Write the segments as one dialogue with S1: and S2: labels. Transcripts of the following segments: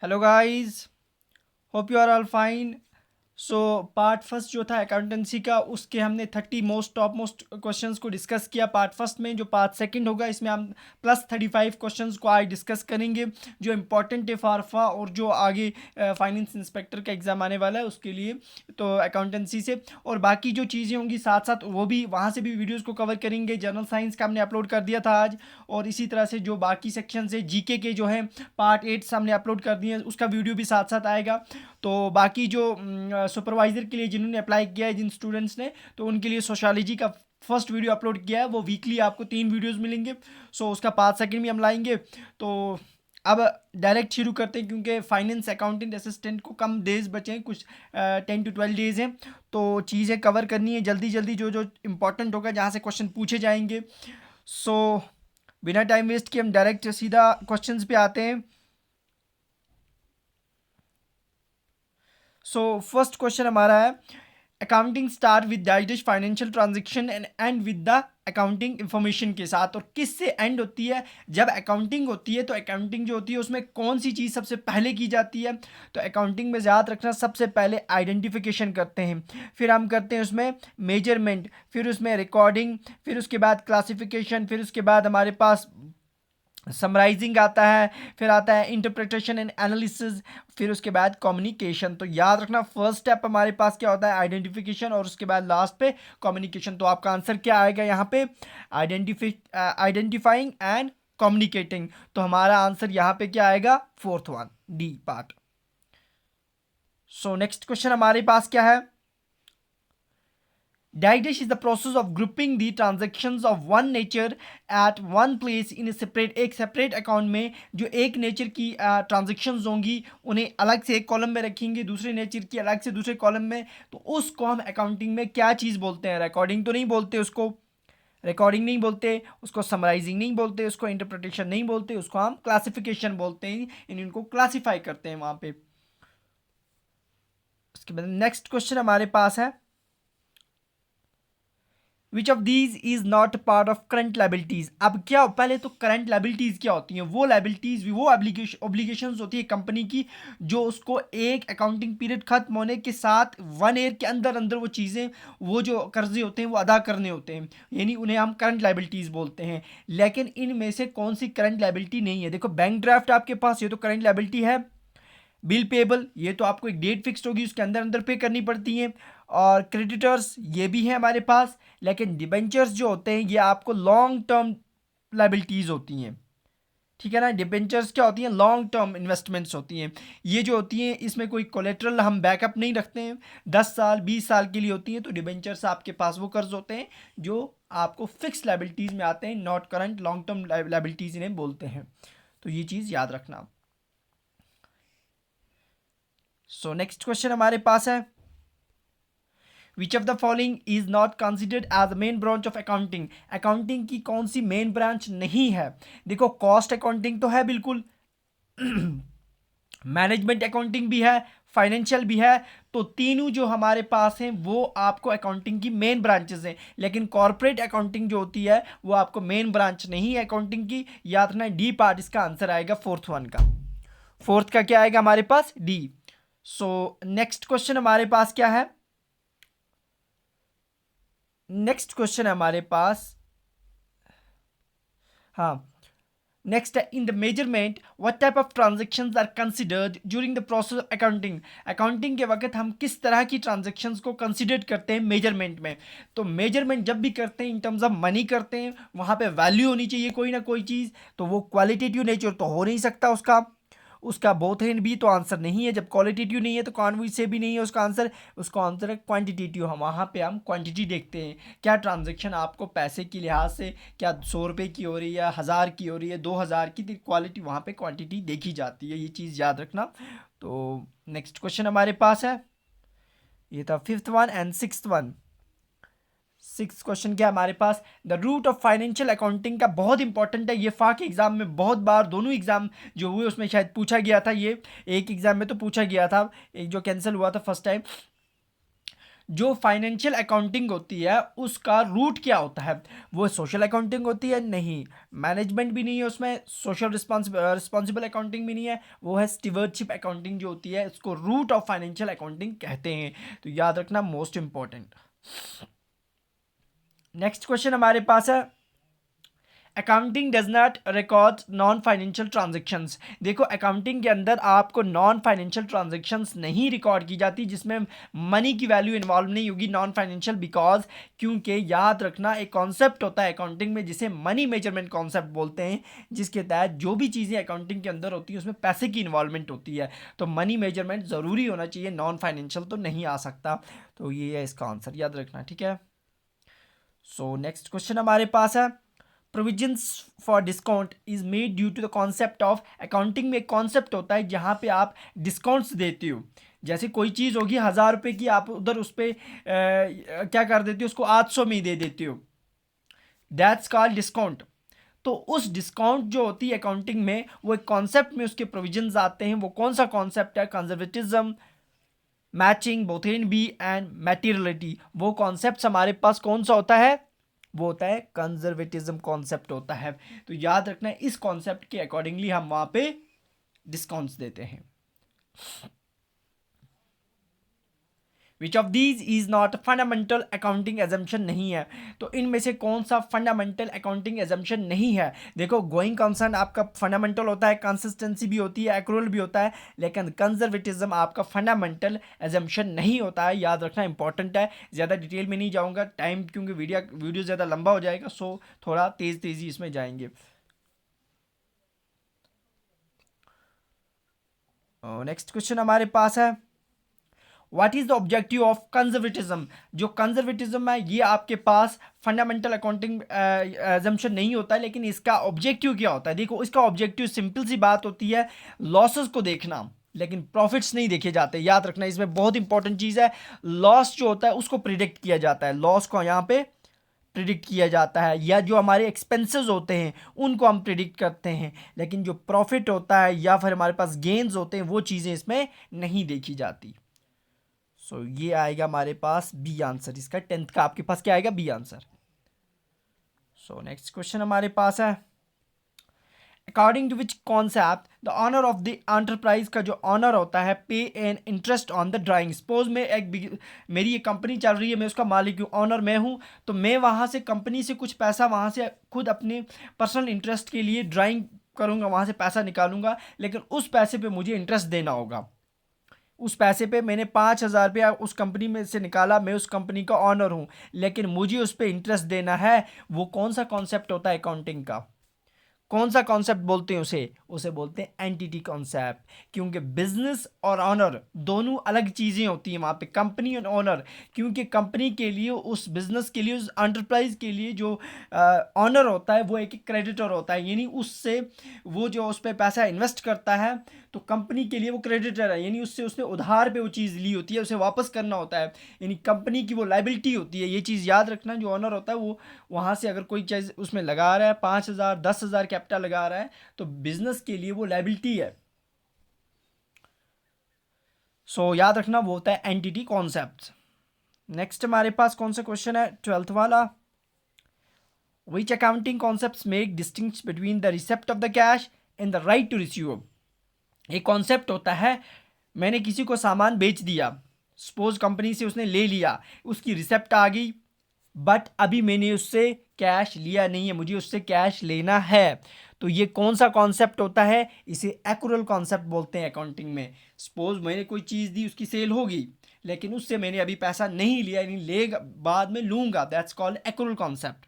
S1: Hello guys, hope you are all fine. So part first जो था accountancy का, उसके हमने 30 टॉप मोस्ट क्वेश्चंस को डिस्कस किया पार्ट फर्स्ट में। जो पार्ट सेकंड होगा इसमें हम प्लस 35 क्वेश्चंस को आज डिस्कस करेंगे जो इम्पोर्टेंट है फारफा और जो आगे फाइनेंस इंस्पेक्टर का एग्ज़ाम आने वाला है उसके लिए, तो अकाउंटेंसी से। और बाकी जो चीज़ें होंगी साथ साथ वो भी वहाँ से भी वीडियोज़ को कवर करेंगे। जनरल साइंस का हमने अपलोड कर दिया था आज, और इसी तरह से जो बाकी सेक्शन है जीके के जो है पार्ट 8 हमने अपलोड कर दिए, उसका वीडियो भी साथ साथ आएगा। तो बाकी जो सुपरवाइज़र के लिए जिन्होंने अप्लाई किया है, जिन स्टूडेंट्स ने, तो उनके लिए सोशियोलॉजी का फर्स्ट वीडियो अपलोड किया है, वो वीकली आपको 3 वीडियोस मिलेंगे। सो उसका पार्ट सेकंड भी हम लाएंगे। तो अब डायरेक्ट शुरू करते हैं, क्योंकि फाइनेंस अकाउंटेंट असिस्टेंट को कम डेज बचे हैं, कुछ 10 to 12 डेज हैं। तो चीज़ें कवर करनी है जल्दी जल्दी, जो जो इम्पोर्टेंट होगा, जहाँ से क्वेश्चन पूछे जाएंगे। सो बिना टाइम वेस्ट किए हम डायरेक्ट सीधा क्वेश्चंस पे आते हैं। सो फर्स्ट क्वेश्चन हमारा है, accounting start with digest financial transaction and and with the accounting information के साथ। और किस से एंड होती है? जब अकाउंटिंग होती है तो अकाउंटिंग जो होती है उसमें कौन सी चीज़ सबसे पहले की जाती है? तो अकाउंटिंग में याद रखना, सबसे पहले आइडेंटिफिकेशन करते हैं, फिर हम करते हैं उसमें मेजरमेंट, फिर उसमें रिकॉर्डिंग, फिर उसके बाद क्लासिफिकेशन, फिर उसके बाद हमारे पास समराइजिंग आता है, फिर आता है इंटरप्रिटेशन एंड एनालिसिस, फिर उसके बाद कम्युनिकेशन। तो याद रखना फर्स्ट स्टेप हमारे पास क्या होता है? आइडेंटिफिकेशन, और उसके बाद लास्ट पे कम्युनिकेशन। तो आपका आंसर क्या आएगा यहाँ पे? Identifying and communicating. तो हमारा आंसर यहाँ पे क्या आएगा? Fourth one, D part. सो नेक्स्ट क्वेश्चन हमारे पास क्या है? Dash is the process of grouping the transactions of one nature at one place in a separate, एक separate account में जो एक नेचर की ट्रांजेक्शन्स होंगी उन्हें अलग से एक कॉलम में रखेंगे, दूसरे नेचर की अलग से दूसरे कॉलम में। तो उसको हम अकाउंटिंग में क्या चीज़ बोलते हैं? रिकॉर्डिंग तो नहीं बोलते उसको, रिकॉर्डिंग नहीं बोलते उसको, समराइजिंग नहीं बोलते उसको, इंटरप्रिटेशन नहीं बोलते उसको, हम क्लासिफिकेशन बोलते हैं। इनको क्लासीफाई करते हैं वहाँ पे। उसके बाद नेक्स्ट क्वेश्चन हमारे पास है, which of these is not part of current liabilities. अब क्या, पहले तो करंट लाइबिलिटीज क्या होती हैं? वो लाइबिलिटीज, वो ऑब्लिगेशंस होती है कंपनी की, जो उसको एक अकाउंटिंग पीरियड खत्म होने के साथ 1 ईयर के अंदर अंदर वो चीज़ें, वो जो कर्जे होते हैं वो अदा करने होते हैं, यानी उन्हें हम करंट लाइबिलिटीज बोलते हैं। लेकिन इनमें से कौन सी करंट लाइबिलिटी नहीं है? देखो, बैंक ड्राफ्ट आपके पास, ये तो करंट लाइबिलिटी है। बिल पेबल, ये तो आपको एक डेट फिक्स्ड होगी उसके अंदर अंदर पे करनी पड़ती है। और क्रेडिटर्स, ये भी है हमारे पास। लेकिन डिबेंचर्स जो होते हैं ये आपको लॉन्ग टर्म लाइबिलिटीज़ होती हैं, ठीक है ना। डिबेंचर्स क्या होती हैं? लॉन्ग टर्म इन्वेस्टमेंट्स होती हैं। ये जो होती हैं इसमें कोई कोलेट्रल हम बैकअप नहीं रखते हैं, 10 साल 20 साल के लिए होती हैं। तो डिबेंचर्स आपके पास वो कर्ज होते हैं जो आपको फिक्स लाइबिलिटीज़ में आते हैं, not current, long term liabilities इन्हें बोलते हैं। तो ये चीज़ याद रखना। सो नेक्स्ट क्वेश्चन हमारे पास है, which of the following is not considered as main branch of accounting. Accounting की कौन सी मेन ब्रांच नहीं है? देखो, कॉस्ट अकाउंटिंग तो है बिल्कुल, मैनेजमेंट अकाउंटिंग भी है, फाइनेंशियल भी है। तो तीनों जो हमारे पास हैं वो आपको अकाउंटिंग की मेन ब्रांचेस हैं। लेकिन कॉर्पोरेट अकाउंटिंग जो होती है वो आपको मेन ब्रांच नहीं है अकाउंटिंग की। याद रखना, डी पार्ट इसका आंसर आएगा फोर्थ वन का। फोर्थ का क्या आएगा हमारे पास? डी। सो नेक्स्ट क्वेश्चन हमारे पास क्या है? नेक्स्ट क्वेश्चन है हमारे पास, हाँ, नेक्स्ट है, in the measurement what type of transactions are considered during the process of accounting. Accounting के वक्त हम किस तरह की ट्रांजेक्शन्स को कंसिडर करते हैं मेजरमेंट में? तो मेजरमेंट जब भी करते हैं इन टर्म्स ऑफ मनी करते हैं, वहाँ पे वैल्यू होनी चाहिए कोई ना कोई चीज़। तो वो क्वालिटेटिव नेचर तो हो नहीं सकता उसका, उसका बोथ एंड भी तो आंसर नहीं है। जब क्वालिटेटिव नहीं है तो कॉन्विज से भी नहीं है उसका आंसर, उसका आंसर है क्वांटिटेटिव। हम वहाँ पे हम क्वांटिटी देखते हैं, क्या ट्रांजैक्शन आपको पैसे की लिहाज से, क्या 100 रुपये की हो रही है, 1000 की हो रही है, 2000 की, तो क्वालिटी वहाँ पे क्वांटिटी देखी जाती है। ये चीज़ याद रखना। तो नेक्स्ट क्वेश्चन हमारे पास है, ये था fifth one and sixth one. Six question क्या हमारे पास, the root of financial accounting का बहुत इंपॉर्टेंट है। ये फाक एग्जाम में बहुत बार, दोनों एग्जाम जो हुए उसमें शायद पूछा गया था। ये एक एग्जाम में तो पूछा गया था, एक जो कैंसिल हुआ था फर्स्ट टाइम। जो फाइनेंशियल अकाउंटिंग होती है उसका रूट क्या होता है? वो सोशल अकाउंटिंग होती है? नहीं। मैनेजमेंट भी नहीं है उसमें, सोशल रिस्पॉन्सिबल अकाउंटिंग भी नहीं है, वो है स्टीवर्डशिप अकाउंटिंग जो होती है, उसको रूट ऑफ फाइनेंशियल अकाउंटिंग कहते हैं। तो याद रखना, मोस्ट इंपॉर्टेंट। नेक्स्ट क्वेश्चन हमारे पास है, accounting does not record non financial transactions. देखो अकाउंटिंग के अंदर आपको नॉन फाइनेंशियल ट्रांजेक्शन्स नहीं रिकॉर्ड की जाती जिसमें मनी की वैल्यू इन्वॉल्व नहीं होगी, नॉन फाइनेंशियल, बिकॉज क्योंकि याद रखना एक कॉन्सेप्ट होता है अकाउंटिंग में जिसे मनी मेजरमेंट कॉन्सेप्ट बोलते हैं, जिसके तहत जो भी चीज़ें अकाउंटिंग के अंदर होती हैं उसमें पैसे की इन्वॉल्वमेंट होती है। तो मनी मेजरमेंट ज़रूरी होना चाहिए, नॉन फाइनेंशियल तो नहीं आ सकता। तो ये है इसका आंसर, याद रखना, ठीक है। सो नेक्स्ट क्वेश्चन हमारे पास है, provisions for discount is made due to the concept of. Accounting में एक कॉन्सेप्ट होता है जहाँ पे आप डिस्काउंट्स देते हो। जैसे कोई चीज़ होगी 1,000 रुपये की, आप उधर उस पर क्या कर देते हो, उसको 800 में ही दे देते हो, दैट्स कॉल्ड डिस्काउंट। तो उस डिस्काउंट जो होती है अकाउंटिंग में, वो एक कॉन्सेप्ट में उसके प्रोविजंस आते हैं। वो कौन सा कॉन्सेप्ट है? Conservatism, matching both in B and materiality. वो कॉन्सेप्ट हमारे पास कौन सा होता है? वो होता है कंजर्वेटिज्म कॉन्सेप्ट होता है। तो याद रखना है, इस कॉन्सेप्ट के अकॉर्डिंगली हम वहां पे डिस्काउंट्स देते हैं। Which of these is not fundamental accounting assumption नहीं है? तो इनमें से कौन सा फंडामेंटल अकाउंटिंग एजम्पशन नहीं है? देखो गोइंग कंसर्न आपका फंडामेंटल होता है, कंसिस्टेंसी भी होती है, एक्रूअल भी होता है, लेकिन कंजर्वेटिज्म आपका फंडामेंटल एजम्पशन नहीं होता है। याद रखना, इंपॉर्टेंट है। ज़्यादा डिटेल में नहीं जाऊँगा, टाइम क्योंकि वीडियो ज़्यादा लंबा हो जाएगा, सो थोड़ा तेज़ी इसमें जाएंगे। नेक्स्ट क्वेश्चन हमारे पास है, what is the objective of conservatism? जो कंजर्वेटिज्म है ये आपके पास फंडामेंटल अकाउंटिंग एजम्पशन नहीं होता है, लेकिन इसका ऑब्जेक्टिव क्या होता है? देखो इसका ऑब्जेक्टिव सिंपल सी बात होती है, लॉसेस को देखना, लेकिन प्रॉफिट्स नहीं देखे जाते। याद रखना, इसमें बहुत इंपॉर्टेंट चीज़ है, लॉस जो होता है उसको प्रिडिक्ट किया जाता है, लॉस को यहाँ पे प्रिडिक्ट किया जाता है, या जो हमारे एक्सपेंसेस होते हैं उनको हम प्रिडिक्ट करते हैं, लेकिन जो प्रॉफिट होता है या फिर हमारे पास गेन्स होते हैं वो चीज़ें इसमें नहीं देखी जाती। सो ये आएगा हमारे पास बी आंसर, इसका 10th का आपके पास क्या आएगा? B answer. So next question हमारे पास है, according to which concept the owner of the enterprise का जो ऑनर होता है pay an interest on the drawing. Suppose मैं मेरी ये कंपनी चल रही है, मैं उसका मालिक हूँ, ऑनर मैं हूँ, तो मैं वहाँ से कंपनी से कुछ पैसा वहाँ से खुद अपने पर्सनल इंटरेस्ट के लिए ड्राइंग करूँगा, वहाँ से पैसा निकालूंगा, लेकिन उस पैसे पे मुझे इंटरेस्ट देना होगा। उस पैसे पे मैंने 5,000 रुपया उस कंपनी में से निकाला, मैं उस कंपनी का ऑनर हूँ, लेकिन मुझे उस पर इंटरेस्ट देना है। वो कौन सा कॉन्सेप्ट होता है अकाउंटिंग का? कौन सा कॉन्सेप्ट बोलते हैं उसे? उसे बोलते हैं एंटिटी कॉन्सेप्ट, क्योंकि बिजनेस और ऑनर दोनों अलग चीज़ें होती हैं वहाँ पे, कंपनी और ऑनर। क्योंकि कंपनी के लिए, उस बिजनेस के लिए, उस एंटरप्राइज के लिए जो ऑनर होता है वो एक क्रेडिटर होता है, यानी उससे वो जो उस पर पैसा इन्वेस्ट करता है, तो कंपनी के लिए वो क्रेडिटर है, यानी उससे उसने उधार पे वो चीज़ ली होती है, उसे वापस करना होता है, यानी कंपनी की वो लाइबिलिटी होती है। ये चीज़ याद रखना, जो ऑनर होता है वो वहाँ से अगर कोई चीज़ उसमें लगा रहा है, 5,000 10,000 कैपिटल लगा रहा है, तो बिजनेस के लिए वो लाइबिलिटी है। सो याद रखना, वो होता है एंटिटी कॉन्सेप्ट। नेक्स्ट हमारे पास कौन सा क्वेश्चन है? 12th वाला, which accounting concepts make distinct between the receipt of the cash and the right to receive. एक कॉन्सेप्ट होता है, मैंने किसी को सामान बेच दिया, सपोज कंपनी से उसने ले लिया, उसकी रिसेप्ट आ गई, बट अभी मैंने उससे कैश लिया नहीं है, मुझे उससे कैश लेना है। तो ये कौन सा कॉन्सेप्ट होता है? इसे एक्रूअल कॉन्सेप्ट बोलते हैं अकाउंटिंग में। सपोज मैंने कोई चीज़ दी, उसकी सेल होगी, लेकिन उससे मैंने अभी पैसा नहीं लिया, यानी ले बाद में लूंगा, दैट्स कॉल्ड एक्रूअल कॉन्सेप्ट।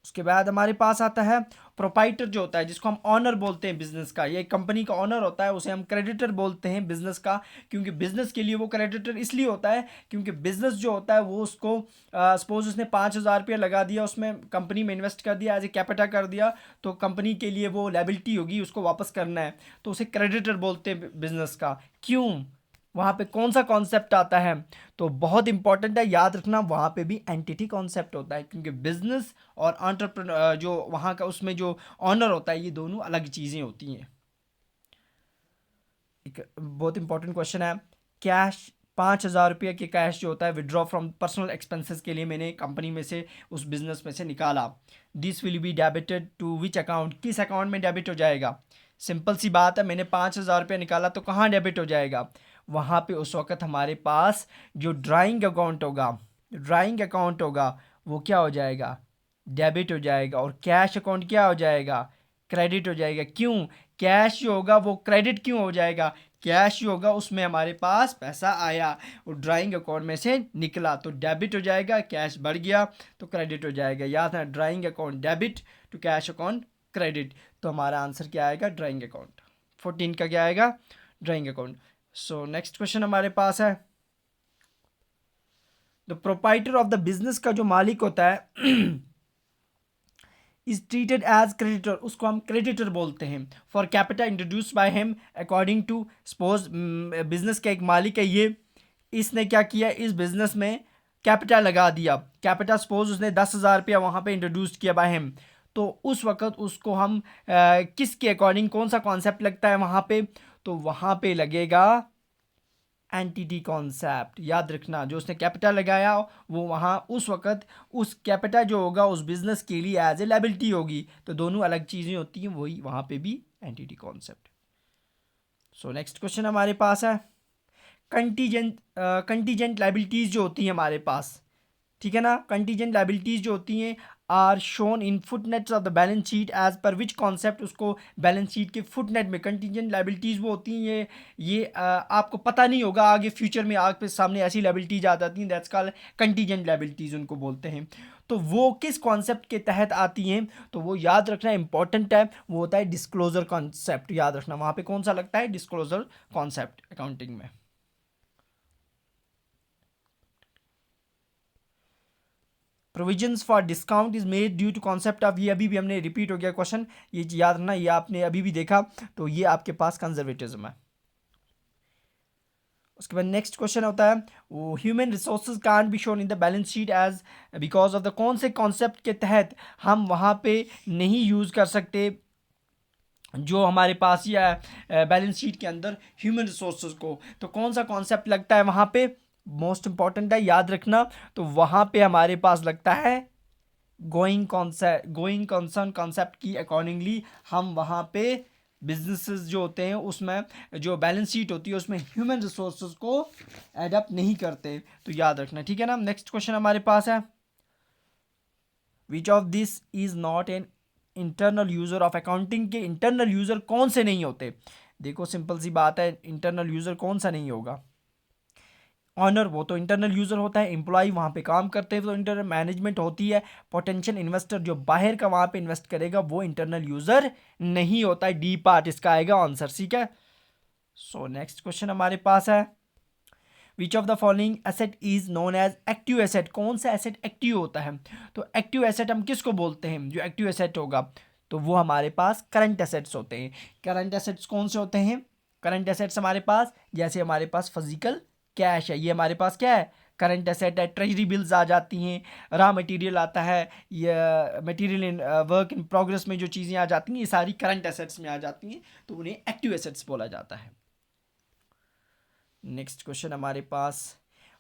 S1: उसके बाद हमारे पास आता है प्रोपाइटर, जो होता है जिसको हम ऑनर बोलते हैं बिजनेस का, ये कंपनी का ऑनर होता है, उसे हम क्रेडिटर बोलते हैं बिजनेस का। क्योंकि बिजनेस के लिए वो क्रेडिटर इसलिए होता है क्योंकि बिजनेस जो होता है वो उसको सपोज उसने 5,000 रुपया लगा दिया, उसमें कंपनी में इन्वेस्ट कर दिया, एज ए कैपिटा कर दिया, तो कंपनी के लिए वो लायबिलिटी होगी, उसको वापस करना है, तो उसे क्रेडिटर बोलते हैं बिजनेस का। क्यों? वहाँ पे कौन सा कॉन्सेप्ट आता है? तो बहुत इंपॉर्टेंट है, याद रखना, वहाँ पे भी एंटिटी कॉन्सेप्ट होता है, क्योंकि बिजनेस और एंटरप्रेन्योर जो वहाँ का उसमें जो ऑनर होता है, ये दोनों अलग चीज़ें होती हैं। एक बहुत इंपॉर्टेंट क्वेश्चन है, कैश 5,000 रुपये के कैश जो होता है विड्रॉ फ्रॉम पर्सनल एक्सपेंसेस के लिए मैंने कंपनी में से उस बिजनेस में से निकाला। This will be debited to which account, किस अकाउंट में डेबिट हो जाएगा? सिंपल सी बात है, मैंने 5,000 रुपये निकाला तो कहाँ डेबिट हो जाएगा? वहाँ पे उस वक्त हमारे पास जो ड्राइंग अकाउंट होगा वो क्या हो जाएगा? डेबिट हो जाएगा। और कैश अकाउंट क्या हो जाएगा? क्रेडिट हो जाएगा। क्यों? कैश जो होगा वो क्रेडिट क्यों हो जाएगा? कैश जो होगा उसमें हमारे पास पैसा आया और ड्राइंग अकाउंट में से निकला तो डेबिट हो जाएगा, कैश बढ़ गया तो क्रेडिट हो जाएगा। याद है, drawing account debit to cash account credit. तो हमारा आंसर क्या आएगा? Drawing account. 14 का क्या आएगा? Drawing account. सो नेक्स्ट क्वेश्चन हमारे पास है, the proprietor of the business का जो मालिक होता है इज ट्रीटेड एज क्रेडिटर, उसको हम क्रेडिटर बोलते हैं। For capital introduced by him according to, suppose business का एक मालिक है ये, इसने क्या किया, इस बिजनेस में कैपिटल लगा दिया। कैपिटल सपोज उसने 10,000 रुपया वहाँ पे इंट्रोड्यूस किया बाय हिम, तो उस वक्त उसको हम किसके अकॉर्डिंग, कौन सा कॉन्सेप्ट लगता है वहाँ पे? तो वहाँ पे लगेगा एंटिटी कॉन्सेप्ट। याद रखना, जो उसने कैपिटल लगाया वो वहाँ उस वक्त उस कैपिटल जो होगा उस बिजनेस के लिए एज ए लायबिलिटी होगी। तो दोनों अलग चीज़ें होती हैं, वही वहाँ पे भी एंटिटी कॉन्सेप्ट। सो नेक्स्ट क्वेश्चन हमारे पास है, कंटीजेंट लायबिलिटीज़ जो होती हैं हमारे पास, ठीक है ना, कंटीजेंट लायबिलिटीज़ जो होती हैं are shown in footnotes of the balance sheet as पर विच कॉन्सेप्ट। उसको बैलेंस शीट के फुटनेट में कंटीजेंट लायबिलिटीज़ वो होती हैं, ये आपको पता नहीं होगा, आगे फ्यूचर में आगे सामने ऐसी लायबिलिटीज आ जाती हैं, दैट्स कॉल्ड कंटीजेंट लायबिलिटीज़ उनको बोलते हैं। तो वो किस कॉन्सेप्ट के तहत आती हैं? तो वो याद रखना इंपॉर्टेंट है, वो होता है डिस्क्लोजर कॉन्सेप्ट। याद रखना वहाँ पे कौन सा लगता है? डिस्क्लोजर कॉन्सेप्ट अकाउंटिंग में। Provisions for discount is made due to concept of, ये अभी भी हमने रिपीट हो गया क्वेश्चन, ये याद रखना, ये आपने अभी भी देखा, तो ये आपके पास कंजर्वेटिज्म है। उसके बाद नेक्स्ट क्वेश्चन होता है, वो human resources can't be shown in the balance sheet as because of the, कौन से कॉन्सेप्ट के तहत हम वहाँ पे नहीं यूज़ कर सकते जो हमारे पास या बैलेंस शीट के अंदर ह्यूमन रिसोर्सेज को? तो कौन सा कॉन्सेप्ट लगता है वहाँ पे? मोस्ट इंपॉर्टेंट है, याद रखना। तो वहाँ पे हमारे पास लगता है गोइंग कंसर्न कॉन्सेप्ट की अकॉर्डिंगली हम वहाँ पे बिजनेसेस जो होते हैं उसमें जो बैलेंस शीट होती है उसमें ह्यूमन रिसोर्सेज को एडप्ट नहीं करते। तो याद रखना, ठीक है ना। नेक्स्ट क्वेश्चन हमारे पास है, which of this is not an internal user of accounting के इंटरनल यूजर कौन से नहीं होते? देखो सिंपल सी बात है, इंटरनल यूजर कौन सा नहीं होगा? ऑनर, वो तो इंटरनल यूजर होता है, एम्प्लॉय वहाँ पे काम करते हैं तो इंटरनल, मैनेजमेंट होती है, पोटेंशियल इन्वेस्टर जो बाहर का वहाँ पे इन्वेस्ट करेगा वो इंटरनल यूजर नहीं होता है। डी पार्ट इसका आएगा आंसर, ठीक है। सो नेक्स्ट क्वेश्चन हमारे पास है, which of the following asset is known as active asset? कौन सा एसेट एक्टिव होता है? तो एक्टिव एसेट हम किसको बोलते हैं? जो एक्टिव एसेट होगा तो वो हमारे पास करंट एसेट्स होते हैं। करंट एसेट्स कौन से होते हैं? करंट एसेट्स हमारे पास, जैसे हमारे पास फिजिकल कैश है, ये हमारे पास क्या है? करंट एसेट है। ट्रेजरी बिल्स आ जाती हैं, रॉ मटेरियल आता है, ये material in work in progress में जो चीज़ें आ जाती हैं ये सारी करंट एसेट्स में आ जाती हैं, तो उन्हें एक्टिव एसेट्स बोला जाता है। नेक्स्ट क्वेश्चन हमारे पास,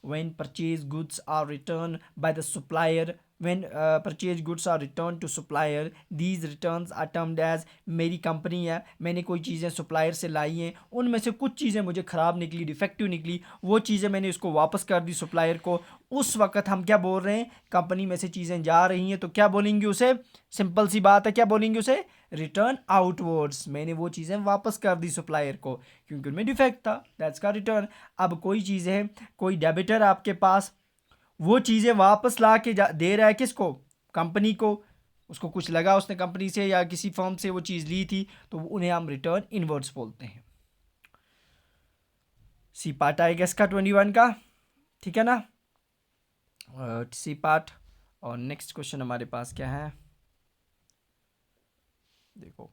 S1: when purchase goods are returned by the supplier, when purchase goods are returned to supplier, these returns are termed as, मेरी कंपनी है, मैंने कोई चीज़ें सप्लायर से लाई हैं, उनमें से कुछ चीज़ें मुझे ख़राब निकली, डिफेक्टिव निकली, वो चीज़ें मैंने उसको वापस कर दी सप्लायर को, उस वक्त हम क्या बोल रहे हैं? कंपनी में से चीज़ें जा रही हैं तो क्या बोलेंगे उसे? सिंपल सी बात है, क्या बोलेंगे उसे? Return outwards. मैंने वो चीज़ें वापस कर दी सप्लायर को क्योंकि उनमें डिफेक्ट था, दैट्स का रिटर्न। अब कोई चीज़ है, कोई डेबिटर आपके पास वो चीज़ें वापस ला के दे रहा है किसको? कंपनी को। उसको कुछ लगा, उसने कंपनी से या किसी फर्म से वो चीज़ ली थी, तो उन्हें हम रिटर्न इनवर्ड्स बोलते हैं। सी पार्ट आएगा इसका 21 का, ठीक है ना, सी पार्ट। और नेक्स्ट क्वेश्चन हमारे पास क्या है, देखो,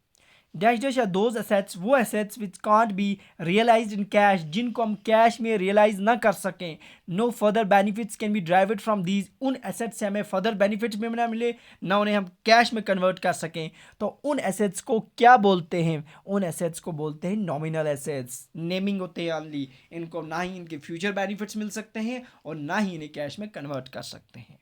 S1: डैश डैश या दोज एसेट्स, वो assets which can't be realised in cash, जिनको हम कैश में रियलाइज ना कर सकें। No further benefits can be derived from these, उन एसेट्स से हमें फर्दर बेनिफिट्स भी ना मिले, ना उन्हें हम कैश में कन्वर्ट कर सकें। तो उन एसेट्स को क्या बोलते हैं? उन एसेट्स को बोलते हैं नॉमिनल एसेट्स। नेमिंग होते हैं ओनली, इनको ना ही इनके फ्यूचर बेनिफिट्स मिल सकते हैं और ना ही इन्हें कैश में कन्वर्ट कर सकते हैं।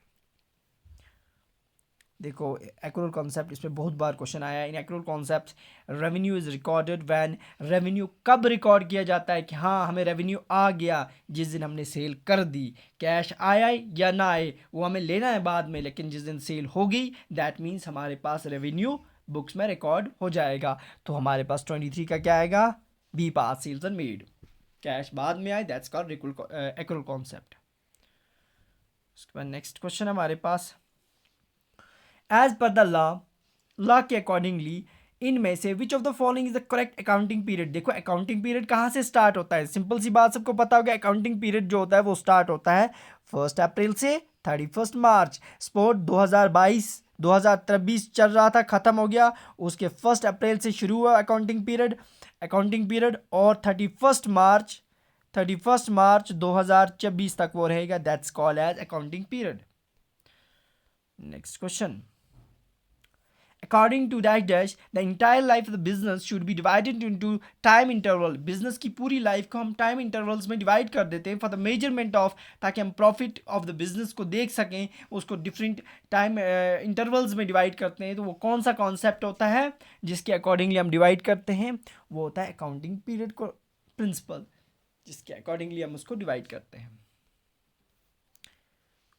S1: देखो एक्रूअल कॉन्सेप्ट, इसमें बहुत बार क्वेश्चन आया है। In accrual concept revenue is recorded when, revenue कब रिकॉर्ड किया जाता है कि हाँ हमें रेवेन्यू आ गया, जिस दिन हमने सेल कर दी। कैश आया या ना आए वो हमें लेना है बाद में, लेकिन जिस दिन सेल हो गई दैट मीन्स हमारे पास रेवेन्यू बुक्स में रिकॉर्ड हो जाएगा। तो हमारे पास 23 का क्या आएगा? बी पास सेल्स एंड मेड। कैश बाद में आए दैट्स कॉल्ड एक्रूअल कॉन्सेप्ट। उसके बाद नेक्स्ट क्वेश्चन हमारे पास, एज पर द लॉ के अकॉर्डिंगली इनमें से विच of the following is the correct accounting period. देखो अकाउंटिंग पीरियड कहाँ से स्टार्ट होता है? सिंपल सी बात, सबको पता होगा अकाउंटिंग पीरियड जो होता है वो स्टार्ट होता है 1 अप्रैल से 31 मार्च। स्पोर्ट 2022 चल रहा था, खत्म हो गया, उसके 1 अप्रैल से शुरू हुआ अकाउंटिंग पीरियड और 31 मार्च 2024 तक वो रहेगा। That's called as accounting period. Next question, according to dash dash the entire life of the business should be divided into time interval। business की पूरी लाइफ को हम टाइम इंटरवल्स में डिवाइड कर देते हैं फॉर द मेजरमेंट ऑफ, ताकि हम प्रॉफिट ऑफ द बिजनेस को देख सकें, उसको डिफरेंट टाइम इंटरवल्स में डिवाइड करते हैं। तो वो कौन सा कॉन्सेप्ट होता है जिसके अकॉर्डिंगली हम डिवाइड करते हैं? वो होता है अकाउंटिंग पीरियड को प्रिंसिपल, जिसके अकॉर्डिंगली हम उसको डिवाइड करते हैं।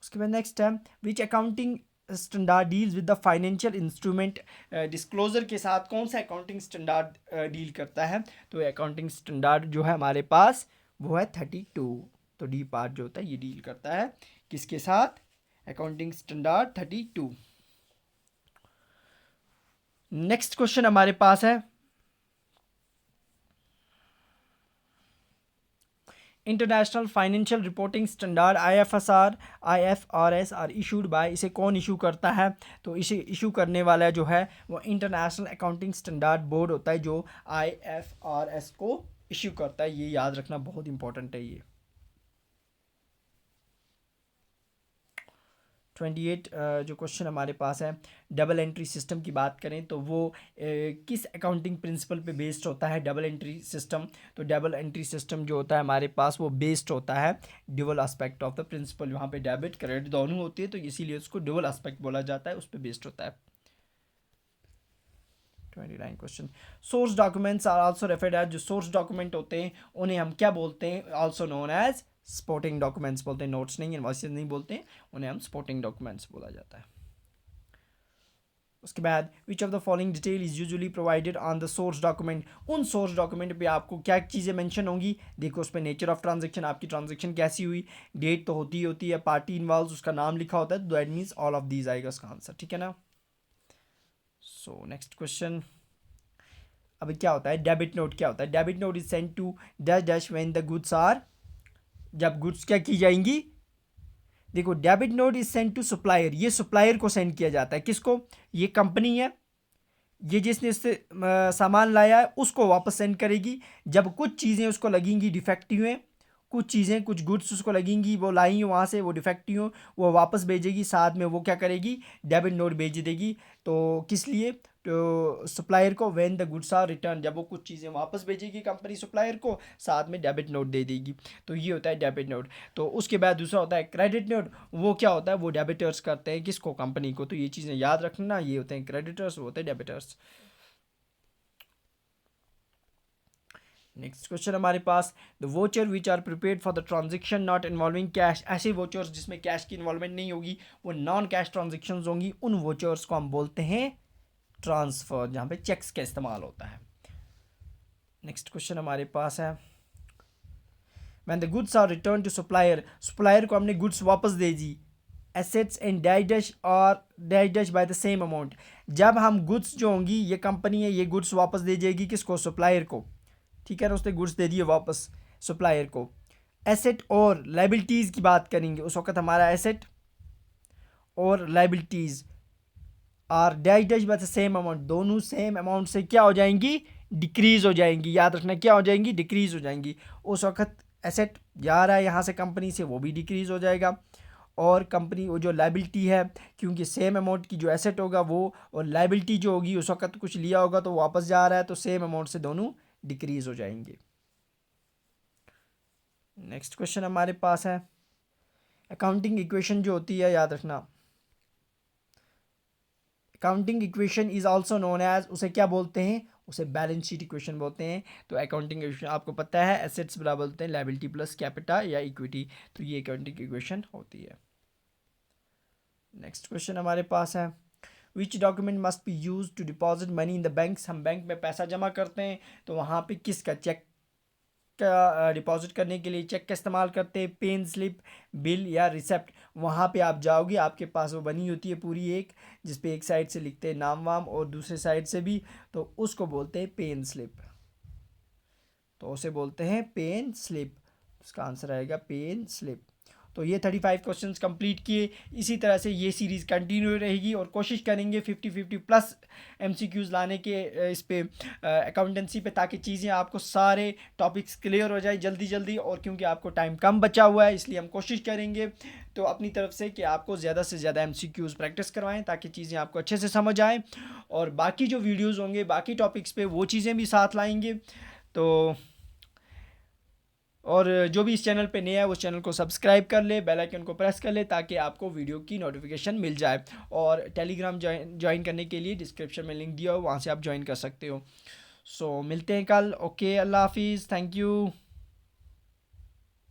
S1: उसके बाद नेक्स्ट है, which accounting standard deals with the financial instrument disclosure के साथ कौन सा अकाउंटिंग स्टैंडर्ड डील करता है? तो अकाउंटिंग स्टैंडर्ड जो है हमारे पास वो है 32। तो डी पार्ट जो होता है ये डील करता है किसके साथ? Accounting standard 32। नेक्स्ट क्वेश्चन हमारे पास है, international financial reporting standard IFRS are issued by, इसे कौन इशू करता है? तो इसे इशू करने वाला जो है वो इंटरनेशनल अकाउंटिंग स्टैंडर्ड बोर्ड होता है, जो IFRS को इशू करता है। ये याद रखना बहुत इंपॉर्टेंट है। ये 28 जो क्वेश्चन हमारे पास है, डबल एंट्री सिस्टम की बात करें तो वो किस अकाउंटिंग प्रिंसिपल पे बेस्ड होता है? Double entry system. तो डबल एंट्री सिस्टम जो होता है हमारे पास वो बेस्ड होता है dual aspect of the principle. वहाँ पे डेबिट क्रेडिट दोनों होती है, तो इसीलिए उसको ड्यूअल एस्पेक्ट बोला जाता है, उस पर बेस्ड होता है। 29 question, source documents are also referred as, जो सोर्स डॉक्यूमेंट होते हैं उन्हें हम क्या बोलते हैं? Also known as supporting documents बोलते हैं। नोट्स नहीं, इनवॉइसेस नहीं बोलते हैं, उन्हें हम सपोर्टिंग डॉक्यूमेंट्स बोला जाता है। उसके बाद विच of the following detail is usually provided on the source document. उन सोर्स डॉक्यूमेंट पे आपको क्या चीज़ें मेंशन होंगी? देखो उस पर नेचर ऑफ ट्रांजेक्शन, आपकी ट्रांजेक्शन कैसी हुई, डेट तो होती है, पार्टी इन्वॉल्व, उसका नाम लिखा होता है, that means all of these आएगा उसका आंसर, ठीक है ना। सो नेक्स्ट क्वेश्चन, अभी क्या होता है डेबिट नोट? क्या होता है debit note? Is send to dash dash when the goods are, जब गुड्स क्या की जाएंगी? देखो debit note is send to supplier, ये सप्लायर को सेंड किया जाता है। किसको? ये कंपनी है, ये जिसने इससे सामान लाया है उसको वापस सेंड करेगी। जब कुछ चीज़ें उसको लगेंगी डिफेक्टिव हैं, कुछ चीज़ें कुछ गुड्स उसको लगेंगी, वो लाई हैं वहाँ से, वो डिफेक्टिव हो, वो वापस भेजेगी, साथ में वो क्या करेगी? डेबिट नोट भेज देगी। तो किस लिए? तो सप्लायर को, when the goods are return, जब वो कुछ चीज़ें वापस भेजेगी कंपनी सप्लायर को, साथ में डेबिट नोट दे देगी। तो ये होता है डेबिट नोट। तो उसके बाद दूसरा होता है क्रेडिट नोट। वो क्या होता है? वो डेबिटर्स करते हैं किसको? कंपनी को। तो ये चीज़ें याद रखना, ये होते हैं क्रेडिटर्स, वो होते हैं डेबिटर्स। नेक्स्ट क्वेश्चन हमारे पास, the voucher which are prepared for the transaction not involving cash. ऐसे वोचर्स जिसमें कैश की इन्वॉल्वमेंट नहीं होगी, वो नॉन कैश ट्रांजेक्शन्स होंगी, उन वोचर्स को हम बोलते हैं ट्रांसफ़र, जहाँ पे चेक्स का इस्तेमाल होता है। नेक्स्ट क्वेश्चन हमारे पास है, when the goods are return to supplier, supplier को हमने गुड्स वापस दे दी, एसेट्स एंड डैश डैश और dash dash by the same amount. जब हम गुड्स जो होंगी, ये कंपनी है, ये गुड्स वापस दे जाएगी किसको? सप्लायर को, ठीक है ना, उसने गुड्स दे दिए वापस सप्लायर को। एसेट और लाइबिलिटीज़ की बात करेंगे, उस वक्त हमारा एसेट और liabilities are dash dash by the same amount, दोनों सेम अमाउंट से क्या हो जाएंगी, डिक्रीज हो जाएंगी। याद रखना क्या हो जाएंगी, डिक्रीज हो जाएंगी। उस वक्त एसेट जा रहा है यहाँ से कंपनी से, वो भी डिक्रीज हो जाएगा। और कंपनी वो जो लाइबिलिटी है, क्योंकि सेम अमाउंट की जो एसेट होगा वो, और लाइबिलिटी जो होगी उस वक्त कुछ लिया होगा तो वापस जा रहा है, तो सेम अमाउंट से दोनों डिक्रीज हो जाएंगे। नेक्स्ट क्वेश्चन हमारे पास है, अकाउंटिंग इक्वेशन जो होती है, याद रखना accounting equation is also known as, उसे क्या बोलते हैं, उसे बैलेंस शीट इक्वेशन बोलते हैं। तो अकाउंटिंग इक्वेशन आपको पता है, एसेट्स बराबर होते हैं लायबिलिटी प्लस कैपिटा या इक्विटी, तो ये अकाउंटिंग इक्वेशन होती है। नेक्स्ट क्वेश्चन हमारे पास है, which document must be use to deposit money in the banks, हम बैंक में पैसा जमा करते हैं तो वहाँ पे किसका, चेक का डिपॉजिट करने के लिए चेक का इस्तेमाल करते हैं, पेन स्लिप, बिल या रिसेप्ट। वहाँ पे आप जाओगे, आपके पास वो बनी होती है पूरी एक, जिस पे एक साइड से लिखते हैं नाम वाम और दूसरे साइड से भी, तो उसको बोलते हैं पेन स्लिप, तो उसे बोलते हैं पेन स्लिप। उसका आंसर आएगा पेन स्लिप। तो ये 35 क्वेश्चंस कंप्लीट किए। इसी तरह से ये सीरीज़ कंटिन्यू रहेगी और कोशिश करेंगे 50-50 प्लस एमसीक्यूज़ लाने के इस पे अकाउंटेंसी पे, ताकि चीज़ें आपको सारे टॉपिक्स क्लियर हो जाए जल्दी जल्दी। और क्योंकि आपको टाइम कम बचा हुआ है, इसलिए हम कोशिश करेंगे तो अपनी तरफ से कि आपको ज़्यादा से ज़्यादा एमसीक्यूज़ प्रैक्टिस करवाएं, ताकि चीज़ें आपको अच्छे से समझ आएँ। और बाकी जो वीडियोज़ होंगे बाकी टॉपिक्स पे, वो चीज़ें भी साथ लाएँगे। तो और जो भी इस चैनल पे नया है वो चैनल को सब्सक्राइब कर ले, बेल आइकन को प्रेस कर ले, ताकि आपको वीडियो की नोटिफिकेशन मिल जाए। और टेलीग्राम ज्वाइन करने के लिए डिस्क्रिप्शन में लिंक दिया हो, वहाँ से आप ज्वाइन कर सकते हो। सो मिलते हैं कल। ओके, अल्लाह हाफिज़, थैंक यू।